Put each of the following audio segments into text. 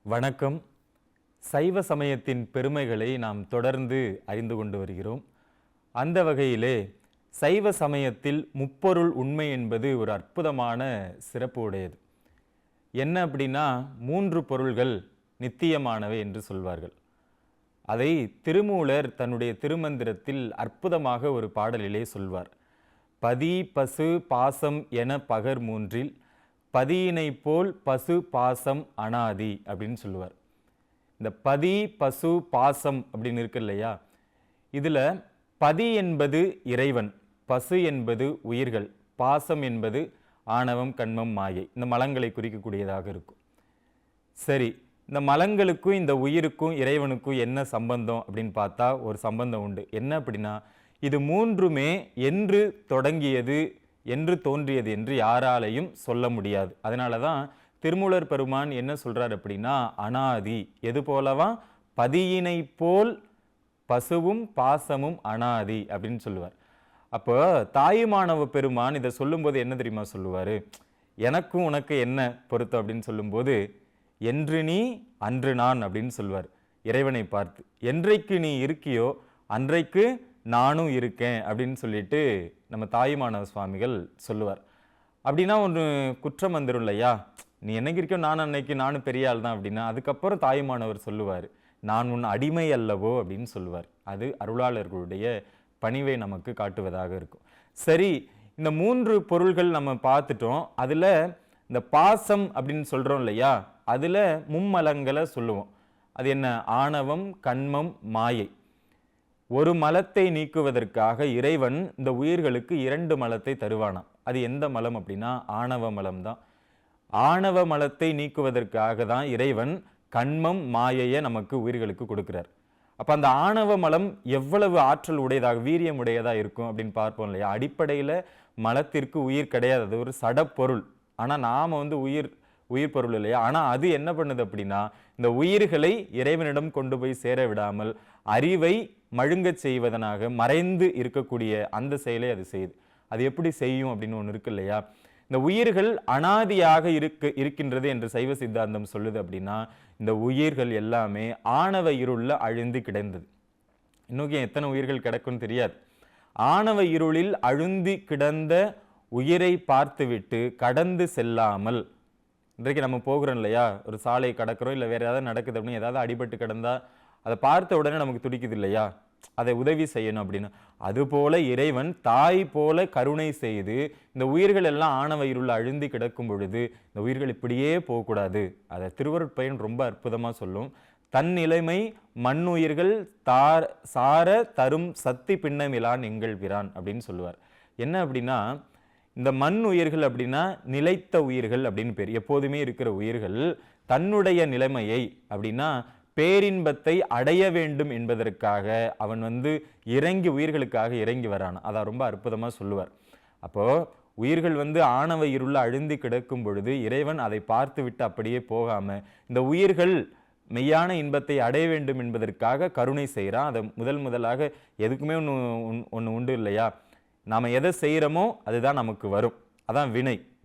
வணக்கம். சைவ சமயத்தின் பெருமைகளை நாம் தொடர்ந்து அறிந்து கொண்டு வருகிறோம். அந்த வகையிலே சைவ சமயத்தில் முப்பொருள் உண்மை என்பது ஒரு அற்புதமான சிறப்பு உடையது. என்ன அப்படின்னா, 3 பொருள்கள் நித்தியமானவை என்று சொல்வார்கள். அதை திருமூலர் தன்னுடைய திருமந்திரத்தில் அற்புதமாக ஒரு பாடலிலே சொல்வார். பதி பசு பாசம் என பகர் மூன்றில் பதியினை போல் பசு பாசம் அனாதி அப்படின்னு சொல்லுவார். இந்த பதி பசு பாசம் அப்படின்னு இருக்கு இல்லையா, இதில் பதி என்பது இறைவன், பசு என்பது உயிர்கள், பாசம் என்பது ஆணவம் கண்மம் மாயை, இந்த மலங்களை குறிக்கக்கூடியதாக இருக்கும். சரி, இந்த மலங்களுக்கும் இந்த உயிருக்கும் இறைவனுக்கும் என்ன சம்பந்தம் அப்படின்னு பார்த்தா ஒரு சம்பந்தம் உண்டு. என்ன அப்படின்னா, இது மூன்றுமே என்று தொடங்கியது என்று தோன்றியது என்று யாராலையும் சொல்ல முடியாது. அதனால தான் திருமூலர் பெருமான் என்ன சொல்றார் அப்படின்னா, அனாதி. எது போலவா? பதியினை போல் பசுவும் பாசமும் அனாதி அப்படின்னு சொல்லுவார். அப்போ தாயுமானவ பெருமான் இதை சொல்லும்போது என்ன தெரியுமா சொல்லுவார்? எனக்கும் உனக்கு என்ன பொருத்தம் அப்படின்னு சொல்லும்போது, என்று நீ அன்று நான் அப்படின்னு சொல்லுவார் இறைவனை பார்த்து. என்றைக்கு நீ இருக்கியோ அன்றைக்கு நானும் இருக்கேன் அப்படின்னு சொல்லிட்டு நம்ம தாயுமானவ சுவாமிகள் சொல்லுவார். அப்படின்னா ஒன்று குற்றம் வந்துடும் இல்லையா, நீ என்னைக்கு இருக்கியோ நான் அன்னைக்கு நானும் பெரிய ஆள் தான் அப்படின்னா, அதுக்கப்புறம் தாயுமானவர் சொல்லுவார், நான் உன் அடிமை அல்லவோ அப்படின்னு சொல்லுவார். அது அருளாளர்களுடைய பணிவை நமக்கு காட்டுவதாக இருக்கும். சரி, இந்த 3 பொருள்கள் நம்ம பார்த்துட்டோம். அதில் இந்த பாசம் அப்படின்னு சொல்கிறோம் இல்லையா, அதில் மும்மலங்களை சொல்லுவோம். அது என்ன? ஆணவம் கண்மம் மாயை. ஒரு மலத்தை நீக்குவதற்காக இறைவன் இந்த உயிர்களுக்கு 2 மலத்தை தருவானாம். அது எந்த மலம் அப்படின்னா ஆணவ மலம் தான். ஆணவ மலத்தை நீக்குவதற்காக தான் இறைவன் கண்மம் மாயையை நமக்கு உயிர்களுக்கு கொடுக்கிறார். அப்போ அந்த ஆணவ மலம் எவ்வளவு ஆற்றல் உடையதாக வீரியம் உடையதாக இருக்கும் அப்படின்னு பார்ப்போம் இல்லையா. அடிப்படையில் மலத்திற்கு உயிர் கிடையாது, அது ஒரு சடப்பொருள். ஆனால் நாம் உயிர் பொருள் இல்லையா. ஆனால் அது என்ன பண்ணுது அப்படின்னா, இந்த உயிர்களை இறைவனிடம் கொண்டு போய் சேர விடாமல் அறிவை மழுங்கச் செய்வதனாக மறைந்து இருக்கக்கூடிய அந்த செயலை அது செய்யுது. அது எப்படி செய்யும் அப்படின்னு ஒன்று இருக்கு இல்லையா. இந்த உயிர்கள் அனாதியாக இருக்கின்றது என்று சைவ சித்தாந்தம் சொல்லுது. அப்படின்னா இந்த உயிர்கள் எல்லாமே ஆணவ இருளில் அழுந்தி கிடந்தது. இன்னும் எத்தனை உயிர்கள் கிடக்கும்னு தெரியாது. ஆணவ இருளில் அழுந்தி கிடந்த உயிரை பார்த்துவிட்டு கடந்து செல்லாமல், இன்றைக்கு நம்ம போகிறோம் இல்லையா, ஒரு சாலை கடக்கிறோம், இல்லை வேற ஏதாவது நடக்குது அப்படின்னு ஏதாவது அடிபட்டு கிடந்தா அதை பார்த்த உடனே நமக்கு துடிக்குது இல்லையா, அதை உதவி செய்யணும் அப்படின்னு. அதுபோல இறைவன் தாய் போல கருணை செய்து இந்த உயிர்கள் எல்லாம் ஆணவ இருள் அழுந்தி கிடக்கும் பொழுது இந்த உயிர்கள் இப்படியே போகக்கூடாது. அதை திருவருட்பயன் ரொம்ப அற்புதமா சொல்லும். தன் நிலைமை மண்ணுயிர்கள் சார தரும் சக்தி பின்னமிலான் எங்கள் பிரான் அப்படின்னு சொல்லுவார். என்ன அப்படின்னா, இந்த மண் உயிர்கள் அப்படின்னா நிலைத்த உயிர்கள் அப்படின்னு பேர். எப்போதுமே இருக்கிற உயிர்கள் தன்னுடைய நிலைமையை அப்படின்னா பேரின்பத்தை அடைய வேண்டும் என்பதற்காக அவன் இறங்கி உயிர்களுக்காக இறங்கி வரான். அதை ரொம்ப அற்புதமாக சொல்லுவார். அப்போ உயிர்கள் ஆணவ இருள அழுந்தி கிடக்கும் பொழுது இறைவன் அதை பார்த்து விட்டு அப்படியே போகாம இந்த உயிர்கள் மெய்யான இன்பத்தை அடைய வேண்டும் என்பதற்காக கருணை செய்கிறான். அதை முதலாக எதுக்குமே ஒன்று உண்டு இல்லையா, நாம் எதை செய்கிறோமோ அதுதான் நமக்கு வரும். அதான்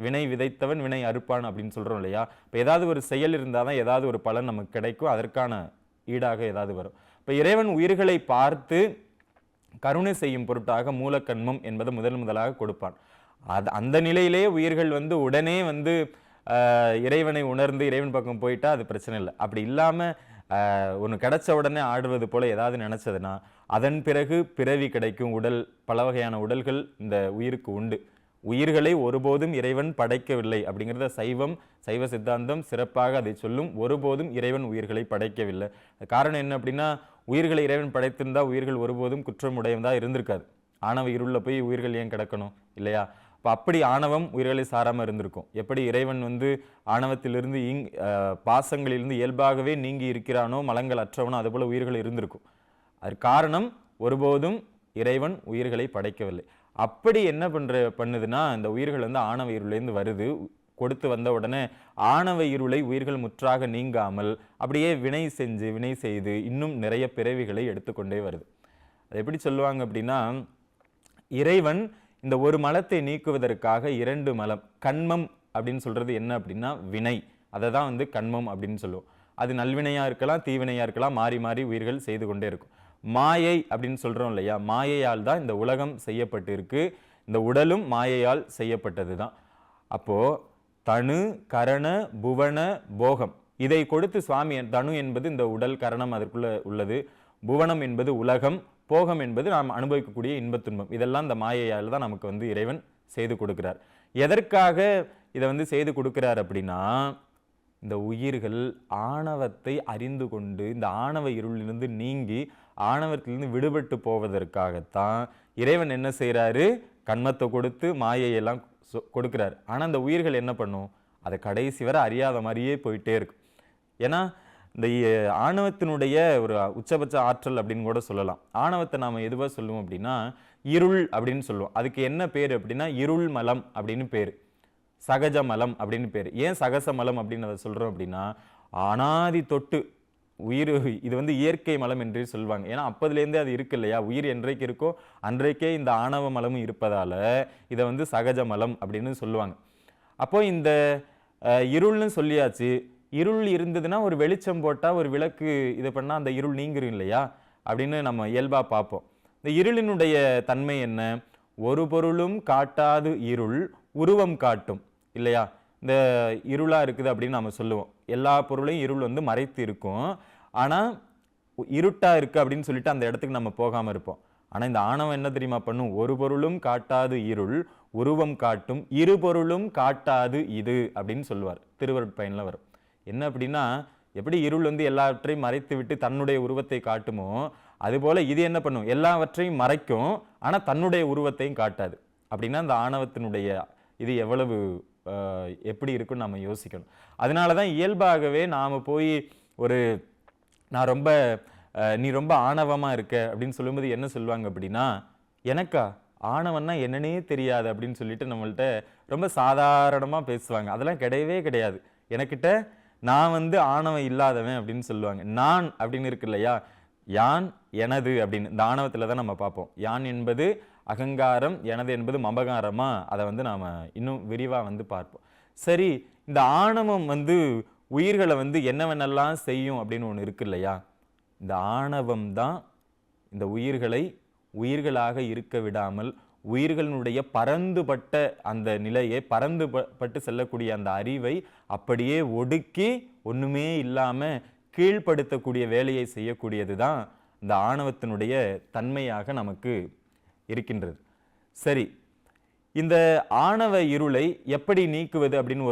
வினை விதைத்தவன் வினை அறுப்பான் அப்படின்னு சொல்கிறோம் இல்லையா. இப்போ ஏதாவது ஒரு செயல் இருந்தால் தான் ஏதாவது ஒரு பலன் நமக்கு கிடைக்கும், அதற்கான ஈடாக ஏதாவது வரும். இப்போ இறைவன் உயிர்களை பார்த்து கருணை செய்யும் பொருட்டாக மூலக்கண்மம் என்பதை முதலாக கொடுப்பான். அந்த நிலையிலே உயிர்கள் உடனே இறைவனை உணர்ந்து இறைவன் பக்கம் போயிட்டா அது பிரச்சனை இல்லை. அப்படி இல்லாமல் ஒன்று கிடைச்ச உடனே ஆடுவது போல ஏதாவது நினைச்சதுன்னா அதன் பிறகு பிறவி கிடைக்கும். பல வகையான உடல்கள் இந்த உயிருக்கு உண்டு. உயிர்களை ஒருபோதும் இறைவன் படைக்கவில்லை அப்படிங்கிறத சைவ சித்தாந்தம் சிறப்பாக அதை சொல்லும். ஒருபோதும் இறைவன் உயிர்களை படைக்கவில்லை. காரணம் என்ன அப்படின்னா, உயிர்களை இறைவன் படைத்திருந்தா உயிர்கள் ஒருபோதும் குற்றமுடையதா இருந்திருக்காது. ஆணவ இருள போய் உயிர்கள் ஏன் கிடக்கணும் இல்லையா. இப்போ அப்படி ஆணவம் உயிர்களை சாராமல் இருந்திருக்கும். எப்படி இறைவன் ஆணவத்திலிருந்து பாசங்களிலிருந்து இயல்பாகவே நீங்கி இருக்கிறானோ, மலங்கள் அற்றவனோ, அதுபோல உயிர்கள் இருந்திருக்கும். அது காரணம் ஒருபோதும் இறைவன் உயிர்களை படைக்கவில்லை. அப்படி என்ன பண்ணுதுன்னா, இந்த உயிர்கள் ஆணவ இருளிலிருந்து வருது. கொடுத்து வந்த உடனே ஆணவ இருளை உயிர்கள் முற்றாக நீங்காமல் அப்படியே வினை செய்து இன்னும் நிறைய பிறவிகளை எடுத்துக்கொண்டே வருது. அது எப்படி சொல்லுவாங்க அப்படின்னா, இறைவன் இந்த ஒரு மலத்தை நீக்குவதற்காக 2 மலம், கண்மம் அப்படின்னு சொல்றது என்ன அப்படின்னா வினை, அதை தான் கண்மம் அப்படின்னு சொல்லுவோம். அது நல்வினையா இருக்கலாம், தீவினையா இருக்கலாம், மாறி மாறி உயிர்கள் செய்து கொண்டே இருக்கும். மாயை அப்படின்னு சொல்றோம் இல்லையா, மாயையால் தான் இந்த உலகம் செய்யப்பட்டு இருக்கு. இந்த உடலும் மாயையால் செய்யப்பட்டது தான். அப்போ தனு கரண புவன போகம் இதை கொடுத்து சுவாமி, தனு என்பது இந்த உடல், கரணம் அதற்குள்ள உள்ளது, புவனம் என்பது உலகம், போகம் என்பது நாம் அனுபவிக்கக்கூடிய இன்பத் துன்பம். இதெல்லாம் இந்த மாயையால் தான் நமக்கு வந்து இறைவன் செய்து கொடுக்கிறார். எதற்காக இதை வந்து செய்து கொடுக்கிறார் அப்படின்னா, இந்த உயிர்கள் ஆணவத்தை அறிந்து கொண்டு இந்த ஆணவ இருளிலிருந்து நீங்கி ஆணவத்திலிருந்து விடுபட்டு போவதற்காகத்தான் இறைவன் என்ன செய்கிறாரு, கண்மத்தை கொடுத்து மாயையெல்லாம் கொடுக்கிறார். ஆனால் அந்த உயிர்கள் என்ன பண்ணும், அதை கடைசி வரை அறியாத மாதிரியே போயிட்டே இருக்கும். ஏன்னா இந்த ஆணவத்தினுடைய ஒரு உச்சபட்ச ஆற்றல் அப்படின்னு கூட சொல்லலாம். ஆணவத்தை நாம் எதுவாக சொல்லுவோம் அப்படின்னா இருள் அப்படின்னு சொல்லுவோம். அதுக்கு என்ன பேர் அப்படின்னா இருள் மலம் அப்படின்னு பேர், சகஜ மலம் அப்படின்னு பேர். ஏன் சகச மலம் அப்படின்னு அதை சொல்கிறோம் அப்படின்னா, அனாதி தொட்டு உயிர் இது வந்து இயற்கை மலம் என்று சொல்லுவாங்க. ஏன்னா அப்போதுலேருந்தே அது இருக்கு இல்லையா, உயிர் என்றைக்கு இருக்கோ அன்றைக்கே இந்த ஆணவ மலமும் இருப்பதால் இதை வந்து சகஜ மலம் அப்படின்னு சொல்லுவாங்க. அப்போ இந்த இருள்னு சொல்லியாச்சு, இருள் இருந்ததுன்னா ஒரு வெளிச்சம் போட்டால், ஒரு விளக்கு இதை பண்ணால் அந்த இருள் நீங்கிரும் இல்லையா அப்படின்னு நம்ம இயல்பாக பார்ப்போம். இந்த இருளினுடைய தன்மை என்ன, ஒரு பொருளும் காட்டாது இருள் உருவம் காட்டும் இல்லையா. இந்த இருளாக இருக்குது அப்படின்னு நம்ம சொல்லுவோம். எல்லா பொருளையும் இருள் வந்து மறைத்து இருக்கும், ஆனால் இருட்டாக இருக்குது அப்படின்னு சொல்லிட்டு அந்த இடத்துக்கு நம்ம போகாமல் இருப்போம். ஆனால் இந்த ஆணவம் என்ன தெரியுமா பண்ணும், ஒரு பொருளும் காட்டாது இருள் உருவம் காட்டும், இரு பொருளும் காட்டாது இது அப்படின்னு சொல்லுவார். திருவருட்பயனில் வரும். என்ன அப்படின்னா, எப்படி இருள் வந்து எல்லாவற்றையும் மறைத்து விட்டு தன்னுடைய உருவத்தை காட்டுமோ, அதுபோல இது என்ன பண்ணும், எல்லாவற்றையும் மறைக்கும் ஆனால் தன்னுடைய உருவத்தையும் காட்டாது. அப்படின்னா அந்த ஆணவத்தினுடைய இது எவ்வளவு எப்படி இருக்குன்னு நம்ம யோசிக்கணும். அதனால தான் இயல்பாகவே நாம் போய் ஒரு நீ ரொம்ப ஆணவமாக இருக்க அப்படின்னு சொல்லும்போது என்ன சொல்லுவாங்க அப்படின்னா, எனக்கா ஆணவன்னா என்னன்னே தெரியாது அப்படின்னு சொல்லிட்டு நம்மள்கிட்ட ரொம்ப சாதாரணமாக பேசுவாங்க. அதெல்லாம் கிடையவே கிடையாது. எனக்கிட்ட நான் வந்து ஆணவம் இல்லாதவன் அப்படின்னு சொல்லுவாங்க. நான் அப்படின்னு இருக்கு இல்லையா, யான் எனது அப்படின்னு இந்த ஆணவத்தில் தான் நம்ம பார்ப்போம். யான் என்பது அகங்காரம், எனது என்பது மமகாரமாக அதை வந்து நாம் இன்னும் விரிவாக வந்து பார்ப்போம். சரி, இந்த ஆணவம் வந்து உயிர்களை வந்து என்னவென்னெல்லாம் செய்யும் அப்படின்னு ஒன்று இருக்கு இல்லையா, இந்த ஆணவம் தான் இந்த உயிர்களை உயிர்களாக இருக்க விடாமல் உயிர்களினுடைய பரந்துபட்ட அந்த நிலையை, பரந்துபட்டு செல்லக்கூடிய அந்த அறிவை அப்படியே ஒடுக்கி ஒன்றுமே இல்லாமல் கீழ்ப்படுத்தக்கூடிய வேலையை செய்யக்கூடியது தான் இந்த ஆணவத்தினுடைய தன்மையாக நமக்கு இருக்கின்றது. சரி, இந்த ஆணவ இருளை எப்படி நீக்குவது அப்படின்னு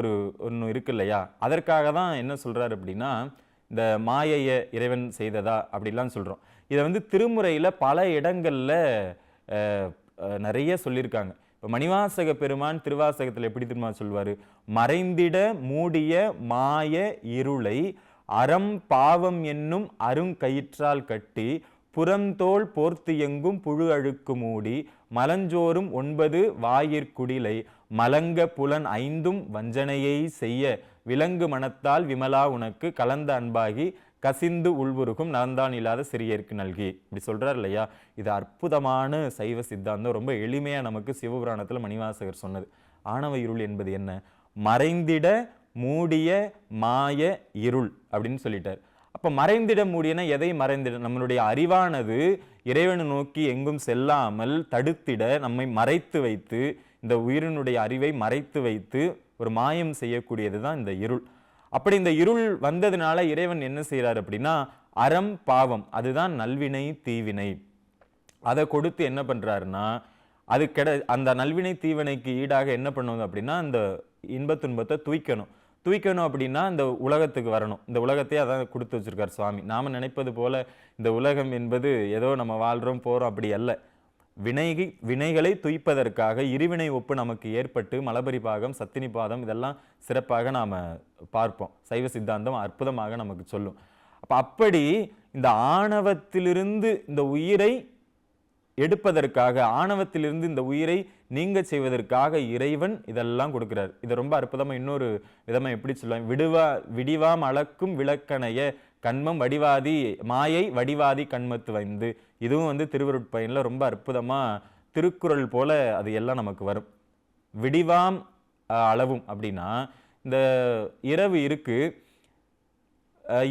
ஒன்று இருக்கு இல்லையா, அதற்காக தான் என்ன சொல்கிறார் அப்படின்னா, இந்த மாயையை இறைவன் செய்ததா அப்படிலாம் சொல்கிறோம். இதை வந்து திருமுறையில் பல இடங்களில் நிறைய சொல்லியிருக்காங்க. இப்போ மணிவாசக பெருமான் திருவாசகத்தில் எப்படி திரும்ப சொல்வார், மறைந்திட மூடிய மாய இருளை அறம் பாவம் என்னும் அருங்கயிற்றால் கட்டி புறந்தோள் போர்த்து எங்கும் புழு அழுக்கு மூடி மலஞ்சோறும் 9 வாயிற்குடிலை மலங்க புலன் 5 வஞ்சனையை செய்ய விலங்கு மனத்தால் விமலா உனக்கு கலந்த அன்பாகி கசிந்து உள்வுருகும் நலந்தான் இல்லாத சிறியருக்கு நல்கி இப்படி சொல்றார் இல்லையா. இது அற்புதமான சைவ சித்தாந்தம். ரொம்ப எளிமையா நமக்கு சிவபுராணத்தில் மணிவாசகர் சொன்னது. ஆணவ இருள் என்பது என்ன, மறைந்திட மூடிய மாய இருள் அப்படின்னு சொல்லிட்டார். அப்ப மறைந்திட மூடியன எதை மறைந்திட, நம்மளுடைய அறிவானது இறைவனை நோக்கி எங்கும் செல்லாமல் தடுத்திட நம்மை மறைத்து வைத்து, இந்த உயிரினுடைய அறிவை மறைத்து வைத்து ஒரு மாயம் செய்யக்கூடியது தான் இந்த இருள். அப்படி இந்த இருள் வந்ததுனால இறைவன் என்ன செய்யறாரு அப்படின்னா, அறம் பாவம் அதுதான் நல்வினை தீவினை, அதை கொடுத்து என்ன பண்றாருன்னா, அது அந்த நல்வினை தீவினைக்கு ஈடாக என்ன பண்ணுவது அப்படின்னா, அந்த இன்பத் துன்பத்தை தூய்க்கணும் அப்படின்னா இந்த உலகத்துக்கு வரணும். இந்த உலகத்தையே அதான் கொடுத்து வச்சிருக்கார் சுவாமி. நாம நினைப்பது போல இந்த உலகம் என்பது ஏதோ நம்ம வாழ்றோம் போறோம் அப்படி அல்ல. வினைகளை துய்ப்பதற்காக இருவினை ஒப்பு நமக்கு ஏற்பட்டு மலபரி பாகம், சத்தினி பாதம் இதெல்லாம் சிறப்பாக நாம் பார்ப்போம். சைவ சித்தாந்தம் அற்புதமாக நமக்கு சொல்லும். அப்படி இந்த ஆணவத்திலிருந்து இந்த உயிரை எடுப்பதற்காக, ஆணவத்திலிருந்து இந்த உயிரை நீங்க செய்வதற்காக இறைவன் இதெல்லாம் கொடுக்கிறார். இதை ரொம்ப அற்புதமா இன்னொரு விதமா எப்படி சொல்லுவாங்க, விடிவாம் அளக்கும் விளக்கணைய கண்மம் வடிவாதி மாயை வடிவாதி கண்மத்து வந்து, இதுவும் வந்து திருவருட்பயனில் ரொம்ப அற்புதமா திருக்குறள் போல அது எல்லாம் நமக்கு வரும். விடிவாம் அளவும் அப்படின்னா, இந்த இரவு இருக்கு,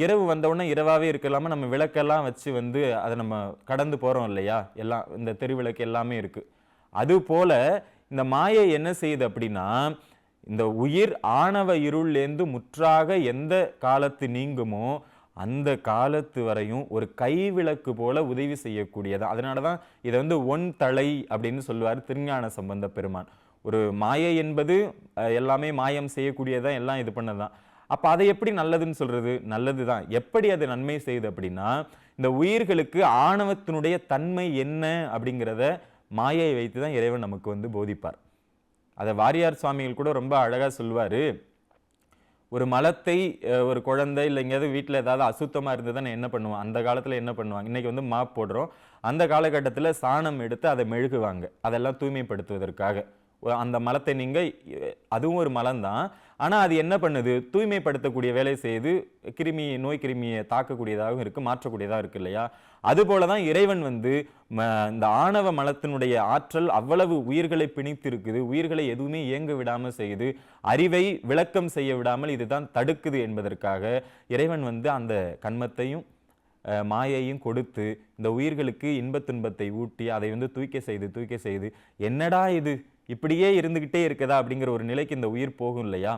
இரவு வந்தவுடனே இரவாவே இருக்கலாம நம்ம விளக்கெல்லாம் வச்சு வந்து அதை நம்ம கடந்து போறோம் இல்லையா, எல்லாம் இந்த தெருவிளக்கு எல்லாமே இருக்கு. அது போல இந்த மாயை என்ன செய்யுது அப்படின்னா, இந்த உயிர் ஆணவ இருள்லேருந்து முற்றாக எந்த காலத்து நீங்குமோ அந்த காலத்து வரையும் ஒரு கைவிளக்கு போல உதவி செய்யக்கூடியது. அதனாலதான் இதை வந்து ஒன் தலை அப்படின்னு சொல்லுவார் திருஞான சம்பந்த பெருமான். ஒரு மாயை என்பது எல்லாமே மாயம் செய்யக்கூடியதான், எல்லாம் இது பண்ணதான். அப்ப அதை எப்படி நல்லதுன்னு சொல்றது? நல்லதுதான். எப்படி அது நன்மை செய்யுது அப்படின்னா, இந்த உயிர்களுக்கு ஆணவத்தினுடைய தன்மை என்ன அப்படிங்கிறத மாயை வைத்துதான் இறைவன் நமக்கு வந்து போதிப்பார். அதை வாரியார் சுவாமிகள் கூட ரொம்ப அழகா சொல்வாரு. ஒரு மலத்தை ஒரு குழந்தை இல்லை எங்கேயாவது வீட்டில் ஏதாவது அசுத்தமாக இருந்ததுன்னு என்ன பண்ணுவோம்? அந்த காலத்தில் என்ன பண்ணுவாங்க? இன்னைக்கு வந்து மாப் போடுறோம். அந்த காலகட்டத்தில் சாணம் எடுத்து அதை மெழுகுவாங்க, அதெல்லாம் தூய்மைப்படுத்துவதற்காக. அந்த மலத்தை நீங்க அதுவும் ஒரு மலம் தான், ஆனால் அது என்ன பண்ணுது? தூய்மைப்படுத்தக்கூடிய வேலை செய்து கிருமி நோய் கிருமியை தாக்கக்கூடியதாகவும் இருக்கு, மாற்றக்கூடியதாக இருக்கு இல்லையா? அதுபோல தான் இறைவன் வந்து இந்த ஆணவ மலத்தினுடைய ஆற்றல் அவ்வளவு உயிர்களை பிணித்து இருக்குது, உயிர்களை எதுவுமே இயங்க விடாமல் செய்யுது, அறிவை விளக்கம் செய்ய விடாமல் இதுதான் தடுக்குது என்பதற்காக இறைவன் வந்து அந்த கன்மத்தையும் மாயையும் கொடுத்து இந்த உயிர்களுக்கு இன்பத் துன்பத்தை ஊட்டி அதை வந்து தூய்க்க செய்து என்னடா இது இப்படியே இருந்துகிட்டே இருக்கதா அப்படிங்கிற ஒரு நிலைக்கு இந்த உயிர் போகும் இல்லையா?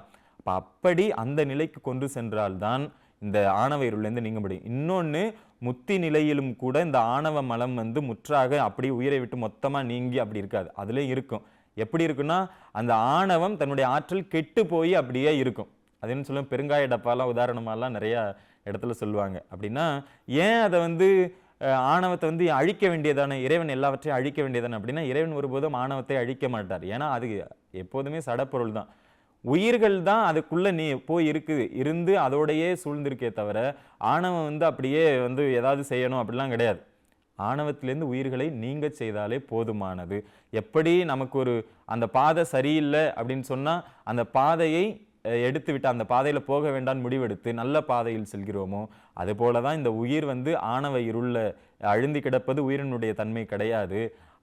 அப்படி அந்த நிலைக்கு கொண்டு சென்றால்தான் இந்த ஆணவ இருளிலிருந்து நீங்க முடியும். இன்னொன்னு, முத்தி நிலையிலும் கூட இந்த ஆணவ மலம் வந்து முற்றாக அப்படியே உயிரை விட்டு மொத்தமா நீங்கி அப்படி இருக்காது, அதுலயும் இருக்கும். எப்படி இருக்குன்னா, அந்த ஆணவம் தன்னுடைய ஆற்றல் கெட்டு போய் அப்படியே இருக்கும். அது என்ன சொல்லுவோம், பெருங்காய டப்பாலாம் உதாரணமாலாம் நிறைய இடத்துல சொல்லுவாங்க. அப்படின்னா ஏன் அதை வந்து ஆணவத்தை வந்து அழிக்க வேண்டியதானே, இறைவன் எல்லாவற்றையும் அழிக்க வேண்டியதானே அப்படின்னா, இறைவன் ஒருபோதும் ஆணவத்தை அழிக்க மாட்டார். ஏன்னா அது எப்போதுமே சடப்பொருள் தான். உயிர்கள் தான் அதுக்குள்ள நீ போய் இருந்து அதோடையே சூழ்ந்திருக்கே தவிர ஆணவம் வந்து அப்படியே வந்து ஏதாவது செய்யணும் அப்படிலாம் கிடையாது. ஆணவத்திலேருந்து உயிர்களை நீங்க செய்தாலே போதுமானது. எப்படி நமக்கு ஒரு அந்த பாதை சரியில்லை அப்படின்னு சொன்னா அந்த பாதையை எடுத்து விட்டு அந்த பாதையில போக வேண்டாம்னு முடிவெடுத்து நல்ல பாதையில் செல்கிறோமோ, அது போலதான் இந்த உயிர் வந்து ஆணவ இருள்ல அழுந்தி கிடப்பது உயிரினுடைய தன்மை கிடையாது.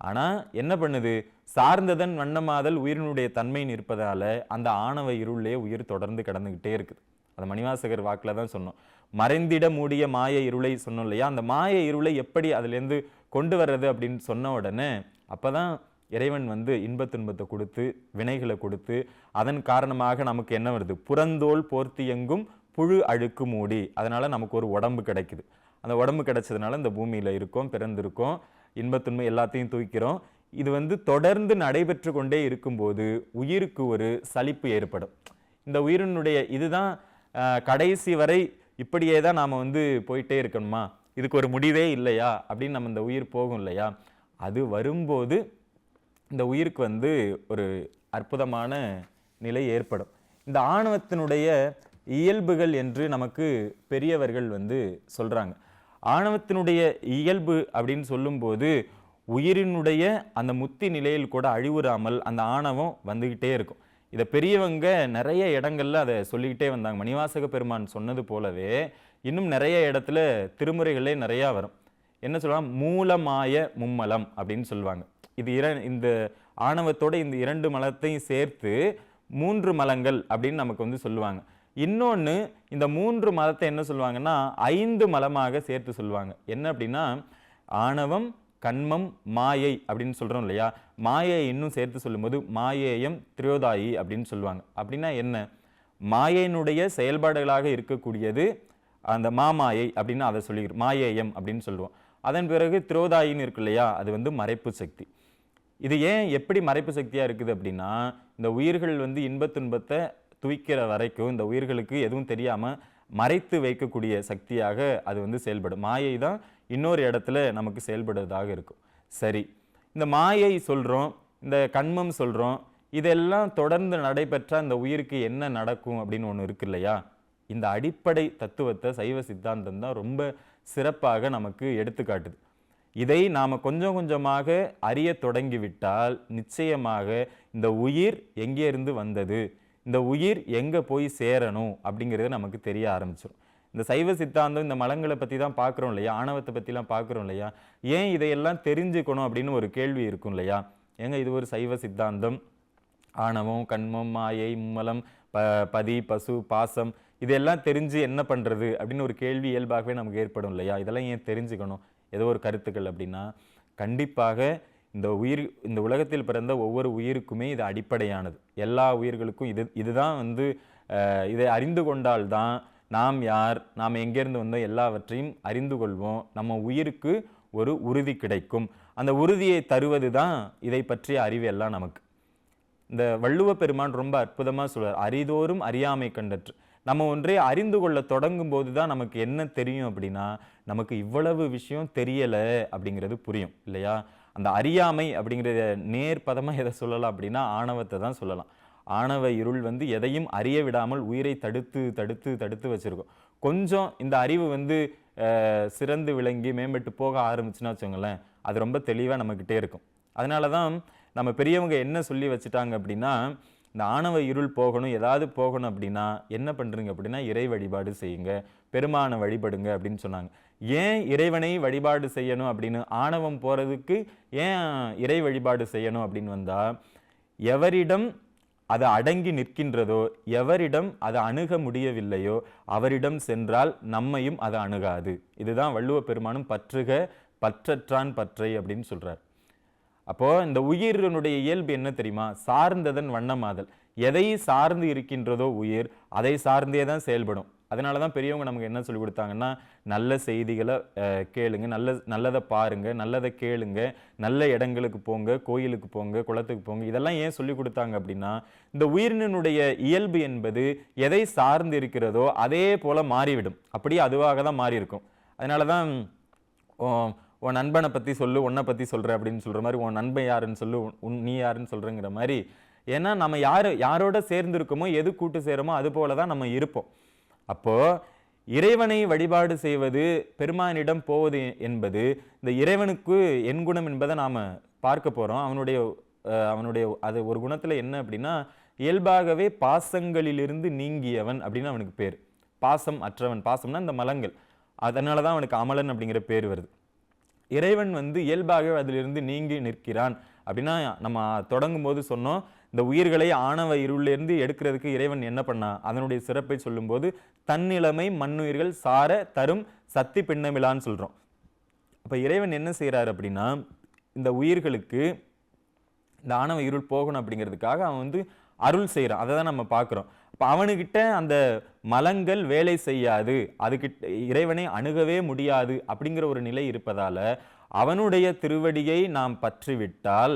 ஆனா என்ன பண்ணுது, சார்ந்ததன் வண்ணமாதல் உயிரினுடைய தன்மை நிற்பதால அந்த ஆணவ இருளே உயிர் தொடர்ந்து கடந்துகிட்டே இருக்குது. அது மணிவாசகர் வாக்குல தான் சொன்னோம். மறைந்திட மூடிய மாய இருளை சொன்னோம் இல்லையா? அந்த மாய இருளை எப்படி அதுல இருந்து கொண்டு வர்றது அப்படின்னு சொன்ன உடனே அப்பதான் இறைவன் வந்து இன்பத் துன்பத்தை கொடுத்து வினைகளை கொடுத்து அதன் காரணமாக நமக்கு என்ன வருது, புறந்தோல் போர்த்தி எங்கும் புழு அழுக்கு மூடி, அதனால நமக்கு ஒரு உடம்பு கிடைக்குது. அந்த உடம்பு கிடைச்சதுனால இந்த பூமியில இருக்கோம், பிறந்திருக்கோம், இன்பத்துன்மை எல்லாத்தையும் தூக்கிறோம். இது வந்து தொடர்ந்து நடைபெற்று கொண்டே இருக்கும்போது உயிருக்கு ஒரு சலிப்பு ஏற்படும். இந்த உயிரினுடைய இதுதான் கடைசி வரை இப்படியே தான் நாம வந்து போயிட்டே இருக்கணுமா, இதுக்கு ஒரு முடிவே இல்லையா அப்படின்னு நம்ம இந்த உயிர் போகும் இல்லையா? அது வரும்போது இந்த உயிருக்கு வந்து ஒரு அற்புதமான நிலை ஏற்படும். இந்த ஆணவத்தினுடைய இயல்புகள் என்று நமக்கு பெரியவர்கள் வந்து சொல்றாங்க. ஆணவத்தினுடைய இயல்பு அப்படின்னு சொல்லும்போது உயிரினுடைய அந்த முத்தி நிலையில் கூட அழிவுறாமல் அந்த ஆணவம் வந்துகிட்டே இருக்கும். இதை பெரியவங்க நிறைய இடங்கள்ல அதை சொல்லிக்கிட்டே வந்தாங்க. மணிவாசக பெருமான் சொன்னது போலவே இன்னும் நிறைய இடத்துல திருமுறைகளே நிறைய வரும். என்ன சொல்லுவாங்க, மூலமாய மும்மலம் அப்படின்னு சொல்லுவாங்க. இது இந்த ஆணவத்தோட இந்த இரண்டு மலத்தையும் சேர்த்து 3 மலங்கள் அப்படின்னு நமக்கு வந்து சொல்லுவாங்க. இன்னொன்னு, இந்த 3 மலத்தை என்ன சொல்லுவாங்கன்னா 5 மலமாக சேர்த்து சொல்லுவாங்க. என்ன அப்படின்னா, ஆணவம், கண்மம், மாயை அப்படின்னு சொல்றோம் இல்லையா? மாயை இன்னும் சேர்த்து சொல்லும்போது மாயேயம் திரியோதாயி அப்படின்னு சொல்லுவாங்க. அப்படின்னா என்ன, மாயையினுடைய செயல்பாடுகளாக இருக்கக்கூடியது அந்த மாமாயை அப்படின்னு அதை சொல்லிக்கிறோம், மாயேயம் அப்படின்னு சொல்லுவோம். அதன் பிறகு திரோதாயின்னு இருக்கு இல்லையா, அது வந்து மறைப்பு சக்தி. இது ஏன் எப்படி மறைப்பு சக்தியா இருக்குது அப்படின்னா, இந்த உயிர்கள் வந்து இன்பத் துன்பத்தை தூய்க்கிற வரைக்கும் இந்த உயிர்களுக்கு எதுவும் தெரியாம மறைத்து வைக்கக்கூடிய சக்தியாக அது வந்து செயல்படும். மாயை தான் இன்னொரு இடத்துல நமக்கு செயல்படுவதாக இருக்கும். சரி, இந்த மாயை சொல்றோம், இந்த கண்மம் சொல்றோம், இதெல்லாம் தொடர்ந்து நடைபெற்ற இந்த உயிருக்கு என்ன நடக்கும் அப்படின்னு ஒன்று இருக்கு இல்லையா? இந்த அடிப்படை தத்துவத்தை சைவ சித்தாந்தம் தான் ரொம்ப சிறப்பாக நமக்கு எடுத்துக்காட்டுது. இதை நாம கொஞ்சம் கொஞ்சமாக அறிய தொடங்கிவிட்டால் நிச்சயமாக இந்த உயிர் எங்கே இருந்து வந்தது, இந்த உயிர் எங்க போய் சேரணும் அப்படிங்கிறது நமக்கு தெரிய ஆரம்பிச்சிடும். இந்த சைவ சித்தாந்தம் இந்த மலங்களை பத்தி தான் பார்க்குறோம் இல்லையா, ஆணவத்தை பற்றிலாம் பார்க்குறோம் இல்லையா, ஏன் இதையெல்லாம் தெரிஞ்சுக்கணும் அப்படின்னு ஒரு கேள்வி இருக்கும் இல்லையா? ஏங்க இது ஒரு சைவ சித்தாந்தம், ஆணவம், கண்மம், மாயை, மும்மலம், பதி, பசு, பாசம் இதெல்லாம் தெரிஞ்சு என்ன பண்றது அப்படின்னு ஒரு கேள்வி இயல்பாகவே நமக்கு ஏற்படும் இல்லையா? இதெல்லாம் ஏன் தெரிஞ்சுக்கணும்? ஏதோ ஒரு கருத்துக்கள் அப்படின்னா, கண்டிப்பாக இந்த உலகத்தில் பிறந்த ஒவ்வொரு உயிருக்குமே இது அடிப்படையானது. எல்லா உயிர்களுக்கும் இதுதான் வந்து இதை அறிந்து கொண்டால்தான் நாம் யார், நாம் எங்கேருந்து வந்தோம் எல்லாவற்றையும் அறிந்து கொள்வோம். நம்ம உயிருக்கு ஒரு உறுதி கிடைக்கும். அந்த உறுதியை தருவது தான் இதை பற்றிய அறிவு எல்லாம் நமக்கு. இந்த வள்ளுவ பெருமான் ரொம்ப அற்புதமா சொல்றார், அறிதோறும் அறியாமை கண்டற்று. நம்ம ஒன்றே அறிந்து கொள்ள தொடங்கும் போது தான் நமக்கு என்ன தெரியும் அப்படின்னா, நமக்கு இவ்வளவு விஷயம் தெரியல அப்படிங்கிறது புரியும் இல்லையா? அந்த அறியாமை அப்படிங்கிறத நேர்பதமா எதை சொல்லலாம் அப்படின்னா ஆணவத்தை தான் சொல்லலாம். ஆணவ இருள் வந்து எதையும் அறிய விடாமல் உயிரை தடுத்து தடுத்து தடுத்து வச்சிருக்கும். கொஞ்சம் இந்த அறிவு வந்து சிறந்து விளங்கி மேம்பட்டு போக ஆரம்பிச்சுன்னா வச்சுக்கோங்களேன், அது ரொம்ப தெளிவாக நம்மக்கிட்டே இருக்கும். அதனால தான் நம்ம பெரியவங்க என்ன சொல்லி வச்சுட்டாங்க அப்படின்னா, இந்த ஆணவ இருள் போகணும், ஏதாவது போகணும் அப்படின்னா என்ன பண்ணுறீங்க அப்படின்னா, இறை வழிபாடு செய்யுங்க, பெருமானை வழிபடுங்க அப்படின்னு சொன்னாங்க. ஏன் இறைவனை வழிபாடு செய்யணும் அப்படின்னு, ஆணவம் போகிறதுக்கு ஏன் இறை வழிபாடு செய்யணும் அப்படின்னு வந்தால், எவரிடம் அது அடங்கி நிற்கின்றதோ, எவரிடம் அதை அணுக முடியவில்லையோ அவரிடம் சென்றால் நம்மையும் அது அணுகாது. இதுதான் வள்ளுவ பெருமானும் பற்றுக பற்றற்றான் பற்றை அப்படின்னு சொல்றார். அப்போ இந்த உயிரினுடைய இயல்பு என்ன தெரியுமா? சார்ந்ததன் வண்ணமாதல். எதை சார்ந்து இருக்கின்றதோ உயிர், அதை சார்ந்தே தான் செயல்படும். அதனால தான் பெரியவங்க நமக்கு என்ன சொல்லி கொடுத்தாங்கன்னா, நல்ல செய்திகளை கேளுங்க, நல்லதை பாருங்க, நல்லதை கேளுங்க, நல்ல இடங்களுக்கு போங்க, கோயிலுக்கு போங்க, குளத்துக்கு போங்க. இதெல்லாம் ஏன் சொல்லி கொடுத்தாங்க அப்படின்னா, இந்த உயிரினுடைய இயல்பு என்பது எதை சார்ந்து இருக்கிறதோ அதே போல மாறிவிடும். அப்படியே அதுவாக தான் மாறி இருக்கும். அதனால தான் உன் நண்பனை பற்றி சொல்லு, உன்னை பற்றி சொல்கிற அப்படின்னு சொல்கிற மாதிரி, உன் நண்பன் யாருன்னு சொல்லு, நீ யாருன்னு சொல்கிறேங்கிற மாதிரி. ஏன்னா நம்ம யாரோட சேர்ந்து இருக்கோமோ, எது கூட்டு சேருமோ அது போல தான் நம்ம இருப்போம். அப்போ இறைவனை வழிபாடு செய்வது, பெருமானிடம் போவது என்பது இந்த இறைவனுக்கு என் குணம் என்பதை நாம் பார்க்க போகிறோம். அவனுடைய அது ஒரு குணத்தில் என்ன அப்படின்னா, இயல்பாகவே பாசங்களிலிருந்து நீங்கியவன் அப்படின்னு அவனுக்கு பேர். பாசம் அற்றவன், பாசம்னா இந்த மலங்கள், அதனால தான் அவனுக்கு அமலன் அப்படிங்கிற பேர் வருது. இறைவன் வந்து இயல்பாகவே அதிலிருந்து நீங்கி நிற்கிறான் அப்படின்னா, நம்ம தொடங்கும் போது சொன்னோம், இந்த உயிர்களை ஆணவ இருளிலிருந்து எடுக்கிறதுக்கு இறைவன் என்ன பண்ணா, அதனுடைய சிறப்பை சொல்லும்போது தன்னிலைமை மண்ணுயிர்கள் சார தரும் சக்தி பின்னமிலான்னு சொல்றோம். அப்ப இறைவன் என்ன செய்யறாரு அப்படின்னா, இந்த உயிர்களுக்கு இந்த ஆணவ இருள் போகணும் அப்படிங்கிறதுக்காக அவன் வந்து அருள் செய்யறான். அதை தான் நம்ம பார்க்கிறோம். அப்ப அவனுக்கிட்ட அந்த மலங்கள் வேலை செய்யாது, அதுகிட்ட இறைவனை அணுகவே முடியாது அப்படிங்கிற ஒரு நிலை இருப்பதால அவனுடைய திருவடியை நாம் பற்றிவிட்டால்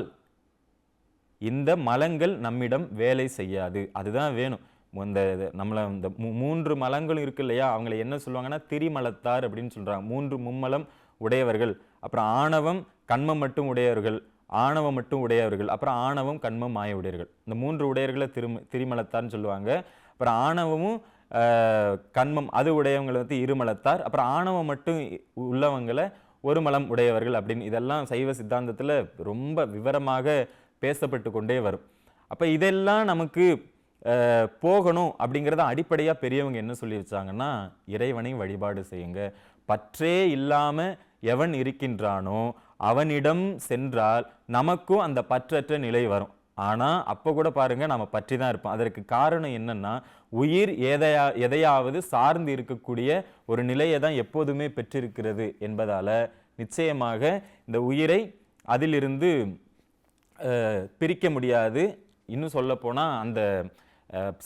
இந்த மலங்கள் நம்மிடம் வேலை செய்யாது. அதுதான் வேணும். நம்மள இந்த 3 மலங்களும் இருக்கு இல்லையா, அவங்களை என்ன சொல்லுவாங்கன்னா திரிமலத்தார் அப்படின்னு சொல்றாங்க. 3 மும்மலம் உடையவர்கள். அப்புறம் ஆணவம் கண்மம் மட்டும் உடையவர்கள், ஆணவம் மட்டும் உடையவர்கள், அப்புறம் ஆணவம் கண்மம் மாய உடையவர்கள். இந்த 3 உடையர்களை திரிமலத்தார்னு சொல்லுவாங்க. அப்புறம் ஆணவமும் கண்மம் அது உடையவங்களை வந்து இருமலத்தார், அப்புறம் ஆணவம் மட்டும் உள்ளவங்களை ஒரு மலம் உடையவர்கள் அப்படின்னு. இதெல்லாம் சைவ சித்தாந்தத்தில் ரொம்ப விவரமாக பேசப்பட்டு கொண்டே வரும். அப்போ இதெல்லாம் நமக்கு போகணும் அப்படிங்கிறத அடிப்படையாக பெரியவங்க என்ன சொல்லி வச்சாங்கன்னா, இறைவனை வழிபாடு செய்யுங்க. பற்றே இல்லாமல் எவன் இருக்கின்றானோ அவனிடம் சென்றால் நமக்கும் அந்த பற்றற்ற நிலை வரும். ஆனால் அப்போ கூட பாருங்க, நம்ம பற்றி தான் இருப்போம். அதற்கு காரணம் என்னன்னா, உயிர் எதையாவது சார்ந்து இருக்கக்கூடிய ஒரு நிலையை தான் எப்போதுமே பெற்றிருக்கிறது என்பதால நிச்சயமாக இந்த உயிரை அதிலிருந்து பிரிக்க முடியாது. இன்னும் சொல்ல போனால் அந்த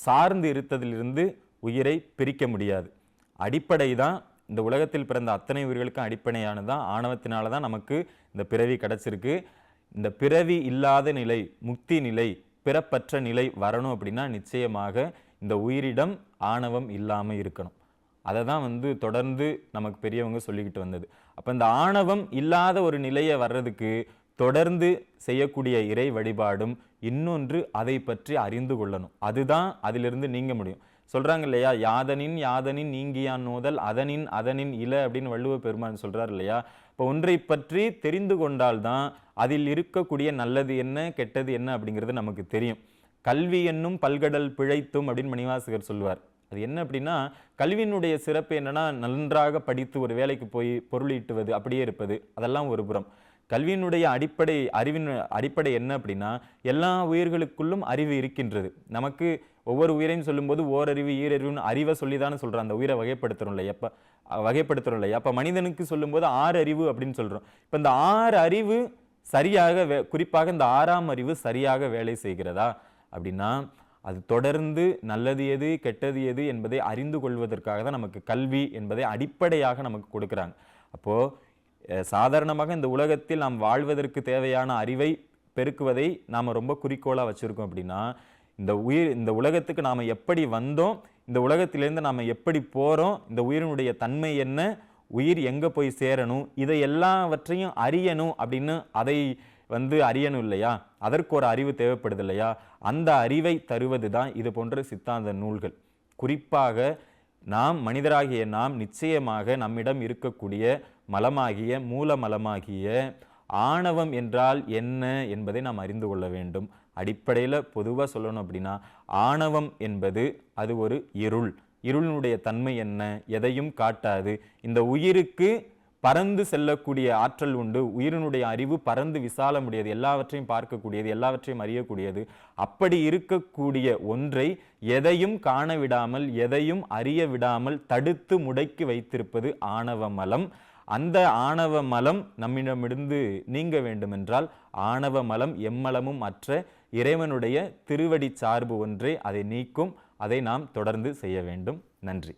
சார்ந்து இருத்ததிலிருந்து உயிரை பிரிக்க முடியாது. அடிப்படை தான் இந்த உலகத்தில் பிறந்த அத்தனை உயிர்களுக்கும் அடிப்படையானதான் ஆணவத்தினால தான் நமக்கு இந்த பிறவி கிடைச்சிருக்கு. இந்த பிறவி இல்லாத நிலை, முக்தி நிலை, பிறப்பற்ற நிலை வரணும் அப்படின்னா நிச்சயமாக இந்த உயிரிடம் ஆணவம் இல்லாமல் இருக்கணும். அதை தான் வந்து தொடர்ந்து நமக்கு பெரியவங்க சொல்லிக்கிட்டு வந்தது. அப்போ இந்த ஆணவம் இல்லாத ஒரு நிலையை வர்றதுக்கு தொடர்ந்து செய்யக்கூடிய இறை வழிபாடும் இன்னொன்று அதை பற்றி அறிந்து கொள்ளணும். அதுதான் அதிலிருந்து நீங்க முடியும். சொல்றாங்க இல்லையா, யாதனின் யாதனின் நீங்கியான் நோதல் அதனின் அதனின் இல அப்படின்னு வள்ளுவ பெருமான் சொல்றாரு இல்லையா. இப்போ ஒன்றை பற்றி தெரிந்து கொண்டால்தான் அதில் இருக்கக்கூடிய நல்லது என்ன கெட்டது என்ன அப்படிங்கிறது நமக்கு தெரியும். கல்வி என்னும் பல்கடல் பிழைத்தும் அப்படின்னு மணிவாசகர் சொல்லுவார். அது என்ன அப்படின்னா, கல்வியினுடைய சிறப்பு என்னன்னா, நன்றாக படித்து ஒரு வேலைக்கு போய் பொருள் ஈட்டுவது, அப்படியே இருப்பது, அதெல்லாம் ஒரு புறம். கல்வியினுடைய அறிவின் அடிப்படை என்ன அப்படின்னா, எல்லா உயிர்களுக்குள்ளும் அறிவு இருக்கின்றது. நமக்கு ஒவ்வொரு உயிரையும் சொல்லும்போது ஓரறிவு ஈரறிவுன்னு அறிவை சொல்லி தானே சொல்கிறோம். அந்த உயிரை வகைப்படுத்துறோம் இல்லையா? வகைப்படுத்துறோம் இல்லையா? அப்போ மனிதனுக்கு சொல்லும்போது 6 அறிவு அப்படின்னு சொல்கிறோம். இப்போ இந்த 6 அறிவு சரியாக குறிப்பாக இந்த 6ஆம் அறிவு சரியாக வேலை செய்கிறதா அப்படின்னா, அது தொடர்ந்து நல்லது எது கெட்டது எது என்பதை அறிந்து கொள்வதற்காக தான் நமக்கு கல்வி என்பதை அடிப்படையாக நமக்கு கொடுக்குறாங்க. அப்போது சாதாரணமாக இந்த உலகத்தில் நாம் வாழ்வதற்கு தேவையான அறிவை பெருக்குவதை நாம் ரொம்ப குறிக்கோளாக வச்சுருக்கோம். அப்படின்னா இந்த உலகத்துக்கு நாம் எப்படி வந்தோம், இந்த உலகத்திலேருந்து நாம் எப்படி போகிறோம், இந்த உயிரினுடைய தன்மை என்ன, உயிர் எங்கே போய் சேரணும், இதை எல்லாவற்றையும் அறியணும் அப்படின்னு அதை அறியணும் இல்லையா? அதற்கு ஒரு அறிவு தேவைப்படுது இல்லையா? அந்த அறிவை தருவது தான் இது போன்ற சித்தாந்த நூல்கள். குறிப்பாக நாம் மனிதராகிய நாம் நிச்சயமாக நம்மிடம் இருக்கக்கூடிய மலமாகிய மூல மலமாகிய ஆணவம் என்றால் என்ன என்பதை நாம் அறிந்து கொள்ள வேண்டும். அடிப்படையில் பொதுவாக சொல்லணும் அப்படின்னா, ஆணவம் என்பது அது ஒரு இருள். இருளினுடைய தன்மை என்ன? எதையும் காட்டாது. இந்த உயிருக்கு பறந்து செல்லக்கூடிய ஆற்றல் உண்டு. உயிரினுடைய அறிவு பறந்து விசாலமுடையது, எல்லாவற்றையும் பார்க்கக்கூடியது, எல்லாவற்றையும் அறியக்கூடியது. அப்படி இருக்கக்கூடிய ஒன்றை எதையும் காண விடாமல், எதையும் அறிய விடாமல் தடுத்து முடக்கி வைத்திருப்பது ஆணவ மலம். அந்த ஆணவ மலம் நம்மிடமிருந்து நீங்க வேண்டுமென்றால் ஆணவ மலம் எம்மலமும் அற்ற இறைவனுடைய திருவடி சார்பு ஒன்றே அதை நீக்கும். அதை நாம் தொடர்ந்து செய்ய வேண்டும். நன்றி.